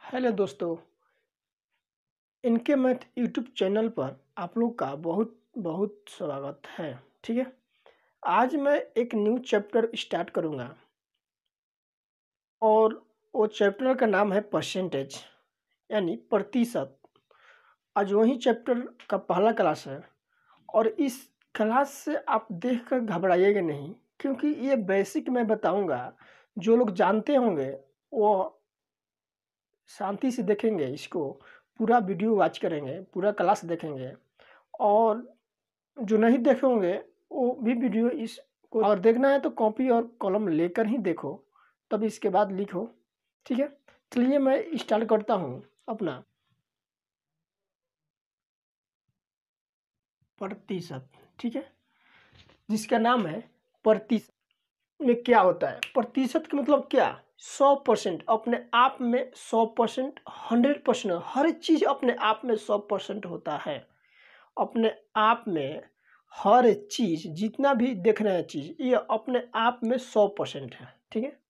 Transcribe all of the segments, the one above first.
Hello दोस्तों, इनके math YouTube channel पर आप लोग का बहुत बहुत स्वागत है। ठीक है, आज मैं एक न्यू चैप्टर स्टार्ट करूँगा और वो चैप्टर का नाम है परसेंटेज यानी प्रतिशत। आज वही चैप्टर का पहला क्लास है और इस क्लास से आप देखकर घबराइएगा नहीं, क्योंकि ये बेसिक मैं बताऊँगा। जो लोग जानते होंगे वो शांति से देखेंगे, इसको पूरा वीडियो वॉच करेंगे, पूरा क्लास देखेंगे। और जो नहीं देखे होंगे वो भी वीडियो इसको अगर देखना है तो कॉपी और कलम लेकर ही देखो, तब इसके बाद लिखो। ठीक है, चलिए मैं स्टार्ट करता हूँ अपना प्रतिशत। ठीक है, जिसका नाम है प्रतिशत। में क्या होता है प्रतिशत का मतलब क्या? 100%, अपने आप में 100%, 100%, हर चीज़ अपने आप में 100% होता है। अपने आप में हर चीज़, जितना भी देख रहे हैं चीज़, ये अपने आप में 100% है। ठीक है,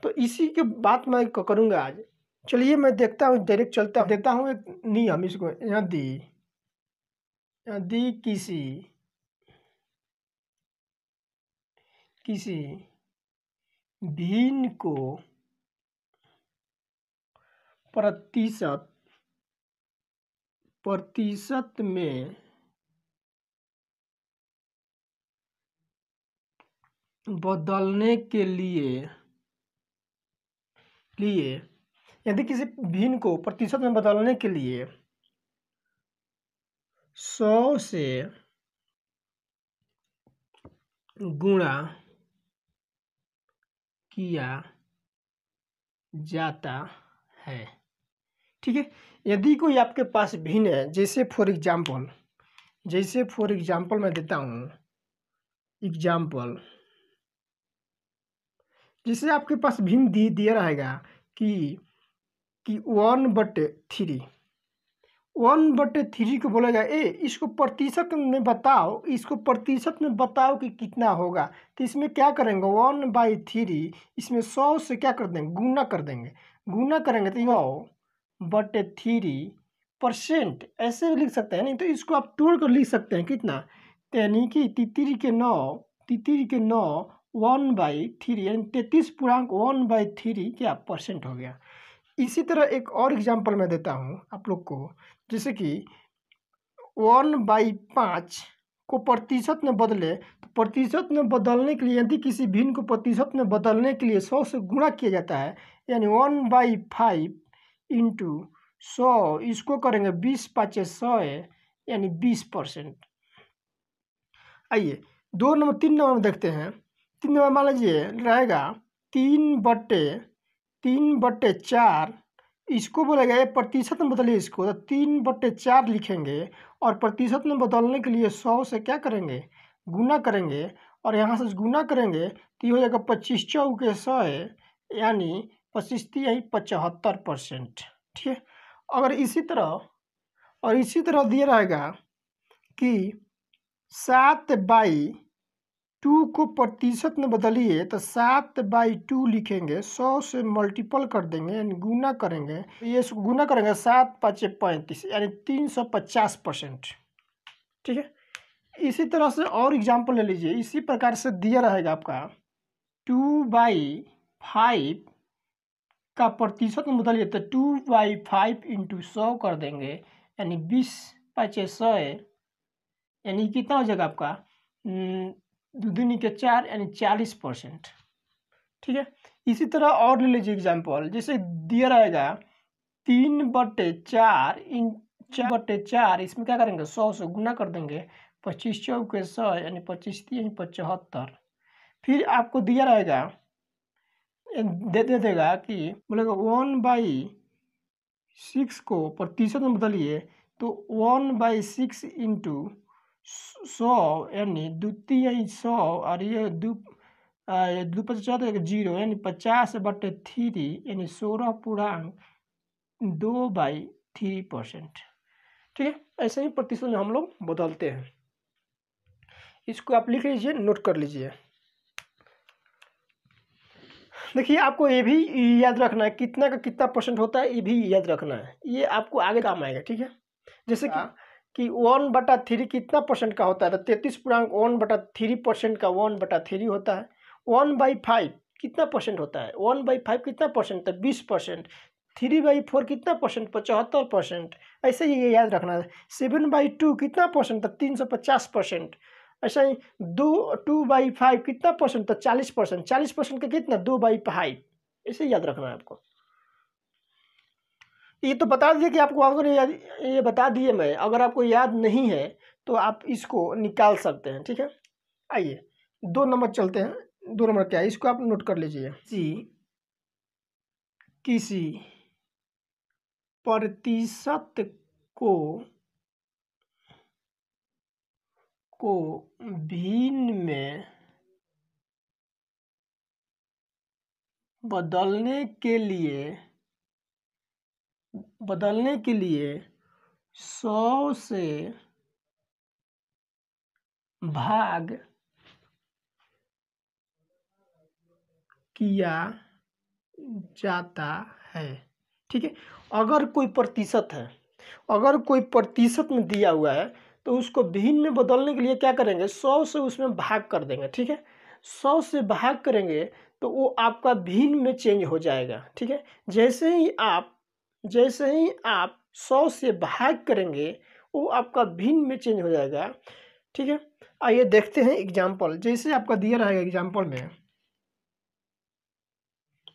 तो इसी के बात मैं करूँगा आज। चलिए मैं देखता हूँ, डायरेक्ट चलता देता हूँ एक नियम इसको। यदि किसी भिन्न को प्रतिशत में बदलने के लिए यदि किसी भिन्न को प्रतिशत में बदलने के लिए 100 से गुणा किया जाता है। ठीक है, यदि कोई आपके पास भिन्न है, जैसे फॉर एग्जाम्पल मैं देता हूँ एग्जाम्पल। जैसे आपके पास भिन्न दिया रहेगा कि 1/3, 1/3 को बोला जाए इसको प्रतिशत में बताओ, कि कितना होगा। तो इसमें क्या करेंगे, 1/3 इसमें 100 से क्या कर देंगे, गुना करेंगे तो 100/3% ऐसे भी लिख सकते हैं। नहीं तो इसको आप तोड़ कर लिख सकते हैं कितना, यानी कि तितरी के 9 1/3 यानी 33.1/3 क्या परसेंट हो गया। इसी तरह एक और एग्जाम्पल मैं देता हूँ आप लोग को। जैसे कि 1/5 को प्रतिशत में बदले, तो प्रतिशत में बदलने के लिए यदि किसी भिन्न को प्रतिशत में बदलने के लिए 100 से गुणा किया जाता है, यानी 1/5 इंटू 100, इसको करेंगे 20×5 = 100 यानी 20%। आइए 3 नंबर में देखते हैं। 3 नंबर मान लीजिए रहेगा 3/4, इसको बोलेगा ये प्रतिशत में बदलिए इसको, तो 3/4 लिखेंगे और प्रतिशत में बदलने के लिए 100 से क्या करेंगे, गुना करेंगे। और यहाँ से गुना करेंगे तो ये हो जाएगा 25 × 100 यानी 25 यही 75%। ठीक है, अगर इसी तरह दिया रहेगा कि 7/2 को प्रतिशत में बदलिए, तो 7/2 लिखेंगे, 100 से मल्टीपल कर देंगे यानी गुना करेंगे। ये गुना करेंगे 7×5 = 35 यानी 350%। ठीक है, इसी तरह से और एग्जाम्पल ले लीजिए। इसी प्रकार से दिया रहेगा आपका 2/5 का प्रतिशत में बदलिए, तो 2/5 इंटू 100 कर देंगे यानी 20×5 = 100 यानी कितना हो जाएगा आपका 2×4 यानी 40%। ठीक है, इसी तरह और ले लीजिए एग्जाम्पल। जैसे दिया रहेगा 3/4 इसमें क्या करेंगे, 100 से गुना कर देंगे, 25 × 100 यानी 25 यानी 75। फिर आपको दिया रहेगा दे देगा कि बोलेगा 1/6 को प्रतिशत में बदलिए, तो 1/6 इंटू 100 यानी 2×100 और ये 2×5 = 0 यानी 50/3 यानी 16.2/3%। ठीक है, ऐसे ही प्रतिशत में हम लोग बदलते हैं। इसको आप लिख लीजिए, नोट कर लीजिए। देखिए आपको ये भी याद रखना है, कितना का कितना परसेंट होता है ये भी याद रखना है, ये आपको आगे काम आएगा। ठीक है, जैसे कि 1/3 कितना परसेंट का होता है, तो 33.1/3% का 1/3 होता है। 1/5 कितना परसेंट होता है, 1/5 कितना परसेंट है, 20%। 3/4 कितना परसेंट, 75%। ऐसे ही ये याद रखना है। 7/2 कितना परसेंट था, 350%। ऐसा ही 2/5 कितना परसेंट था, 40%। 40% का कितना, 2/5। ऐसे याद रखना है आपको। ये तो बता दिए कि आपको, अगर ये बता दिए मैं, अगर आपको याद नहीं है तो आप इसको निकाल सकते हैं। ठीक है, आइए 2 नंबर चलते हैं। 2 नंबर क्या है, इसको आप नोट कर लीजिए। किसी प्रतिशत को भिन्न में बदलने के लिए 100 से भाग किया जाता है। ठीक है, अगर कोई प्रतिशत है, अगर कोई प्रतिशत में दिया हुआ है तो उसको भिन्न में बदलने के लिए क्या करेंगे, 100 से उसमें भाग कर देंगे। ठीक है, 100 से भाग करेंगे तो वो आपका भिन्न में चेंज हो जाएगा। ठीक है, जैसे ही आप 100 से भाग करेंगे वो आपका भिन्न में चेंज हो जाएगा। ठीक है, आइए देखते हैं एग्जाम्पल। जैसे आपका दिया रहेगा एग्जाम्पल में,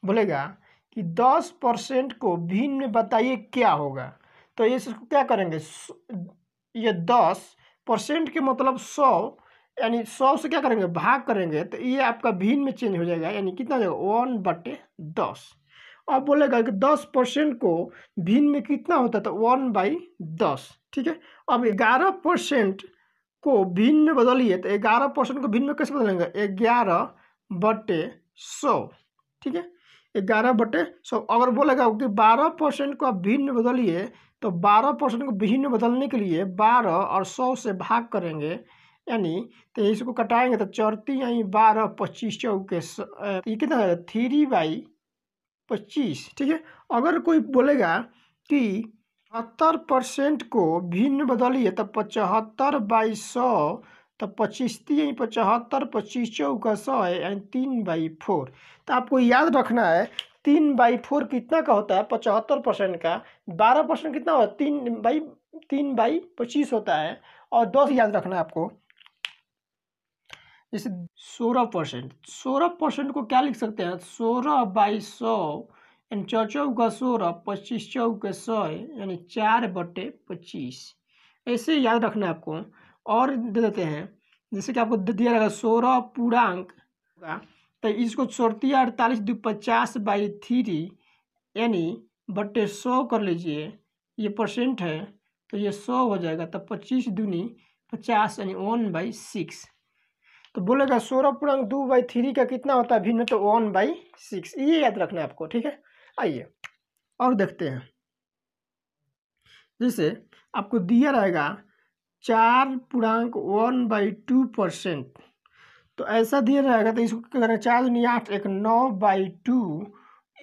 बोलेगा कि 10% को भिन्न में बताइए क्या होगा। तो ये इसको क्या करेंगे, ये 10% के मतलब 100, यानी 100 से क्या करेंगे, भाग करेंगे, तो ये आपका भिन्न में चेंज हो जाएगा। यानी कितना हो जाएगा, 1/10। अब बोलेगा कि 10% को भिन्न में कितना होता है, तो 1/10। ठीक है, अब 11% को भिन्न में बदलिए, तो 11% को भिन्न में कैसे बदलेंगे, 11/100। ठीक है, 11/100। अगर बोलेगा कि 12% को आप भिन्न में बदलिए, तो 12% को भिन्न में बदलने के लिए 12 और 100 से भाग करेंगे, यानी तो इसको कटाएंगे तो 34 यानी 12, 25 चौके ये कितना है, 3/25। ठीक है, अगर कोई बोलेगा कि 70% को भिन्न बदलिए, तो 75/100, तो 25 यानी 75, 25 चौका 100 है, यानी 3/4। तो आपको याद रखना है 3/4 कितना का होता है, 75% का। 12% कितना होता है, 3/25 होता है। और 10 याद रखना है आपको। जैसे 16% को क्या लिख सकते हैं, 16/100, यानी 4 चौका 16, 25 चौके 100, यानी 4/25। ऐसे याद रखना है आपको। और दे देते हैं, जैसे कि आपको दिया रहेगा 16 पूर्णांक होगा, तो इसको 34 48 2 50/3 यानी बटे 100 कर लीजिए। ये परसेंट है तो ये 100 हो जाएगा, तब 25 दूनी 50 यानी 1/6। तो बोलेगा 16 पूर्णांक 2/3 का कितना होता है भिन्न, तो 1/6। ये याद रखना है आपको। ठीक है, आइए और देखते हैं। जैसे आपको दिया रहेगा 4.1/2%, तो ऐसा दिया रहेगा, तो इसको क्या करें, 4 दूनी 8, 1 9/2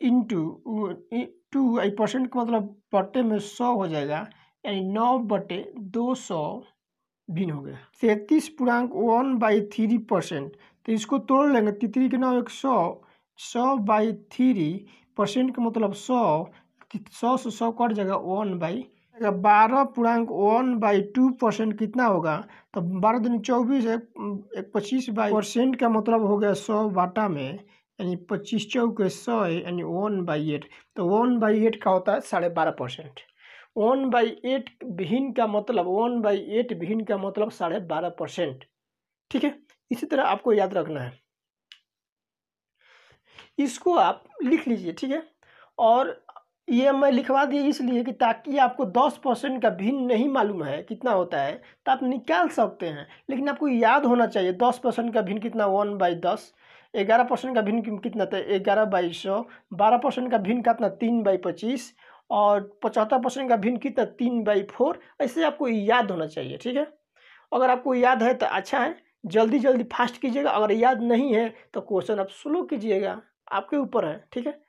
इंटू 2, परसेंट का मतलब बटे में 100 हो जाएगा, यानी 9/200 भिन्न हो गया। 33.1/3%, तो इसको तोड़ लेंगे, 33 के 9 100, 100/3% का मतलब 100 से 100 कट जाएगा, 12.1/2% कितना होगा, तो 12 दूनी 24 है, 25% का मतलब हो गया 100 बाटा में, यानी 25 चौके 100 यानी 1/8। तो 1/8 का होता है 12.5%। 1/8 भिन्न का मतलब 1/8 भिन्न का मतलब 12.5%। ठीक है, इसी तरह आपको याद रखना है, इसको आप लिख लीजिए। ठीक है, और ये मैं लिखवा दिया इसलिए कि ताकि आपको 10% का भिन्न नहीं मालूम है कितना होता है तो आप निकाल सकते हैं, लेकिन आपको याद होना चाहिए 10% का भिन्न कितना, 1/10। 11% का भिन्न कितना था, 11/100। 12% का भिन्न कितना, 3/25। और 75% का भिन्न कितना, 3/4। ऐसे आपको याद होना चाहिए। ठीक है, अगर आपको याद है तो अच्छा है, जल्दी जल्दी फास्ट कीजिएगा। अगर याद नहीं है तो क्वेश्चन आप स्लो कीजिएगा। आपके ऊपर है, ठीक है।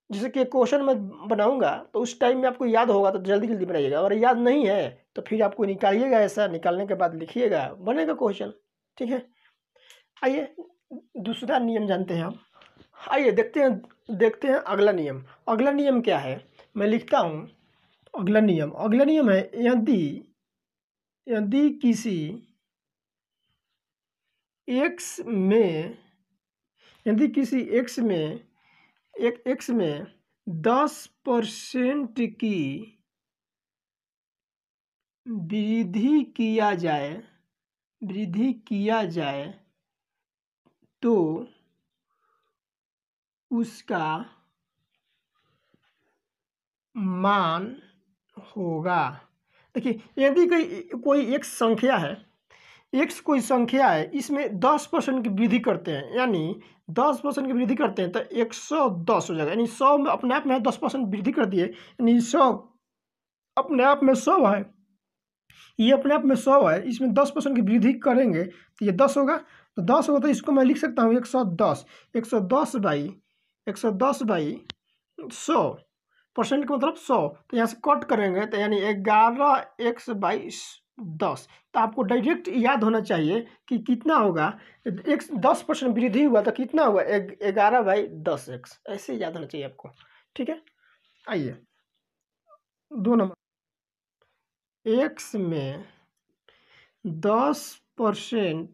जैसे कि क्वेश्चन मैं बनाऊंगा तो उस टाइम में आपको याद होगा तो जल्दी जल्दी बनाइएगा, और याद नहीं है तो फिर आपको निकालिएगा, ऐसा निकालने के बाद लिखिएगा, बनेगा क्वेश्चन, ठीक है। आइए दूसरा नियम जानते हैं हम। आइए देखते हैं अगला नियम। अगला नियम क्या है, मैं लिखता हूँ। अगला नियम है, यदि यदि किसी एक्स में यदि किसी एक्स में 10% की वृद्धि किया जाए तो उसका मान होगा। देखिए, यदि कोई एक संख्या है, एक्स कोई संख्या है, इसमें 10% की वृद्धि करते हैं, यानी 10% की वृद्धि करते हैं तो 110 हो जाएगा, यानी 100 में अपने आप में 10% वृद्धि कर दिए, यानी 100 अपने आप में 100 है, ये अपने आप में 100 है, इसमें 10% की वृद्धि करेंगे तो ये 10 होगा। तो 10 होगा तो इसको मैं लिख सकता हूँ 110, 110 बाई 100% का मतलब 100, तो यहाँ से कट करेंगे तो यानी 11x/10। तो आपको डायरेक्ट याद होना चाहिए कि कितना होगा, 10% वृद्धि हुआ तो कितना हुआ, 11/10x, ऐसे याद होना चाहिए आपको, ठीक है। आइए 2 नंबर, एक्स में 10%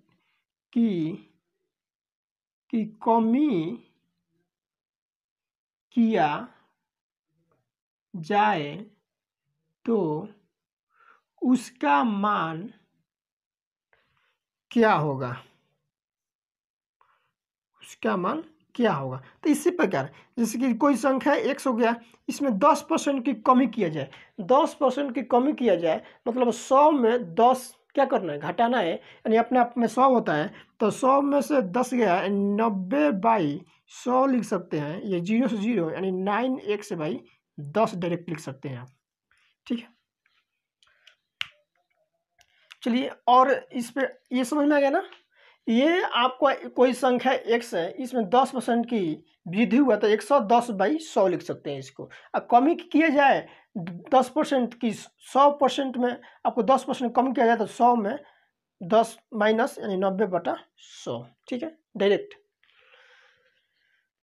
की कमी किया जाए तो उसका मान क्या होगा, तो इसी प्रकार जैसे कि कोई संख्या x हो गया, इसमें 10% की कमी किया जाए, 10% की कमी किया जाए मतलब 100 में 10 क्या करना है, घटाना है, यानी अपने आप में 100 होता है, तो 100 में से 10 गया, 90/100 लिख सकते हैं, ये 0 से 0 यानी 9x/10 डायरेक्ट लिख सकते हैं आप, ठीक है। चलिए, और इस पे ये समझ में आ गया ना, ये आपको कोई संख्या x है, इसमें 10% की वृद्धि हुआ तो 110/100 लिख सकते हैं इसको। अब कमी किया जाए 10% की, 100% में आपको 10% कम किया जाए तो 100 में 10 माइनस यानी 90/100, ठीक है, डायरेक्ट।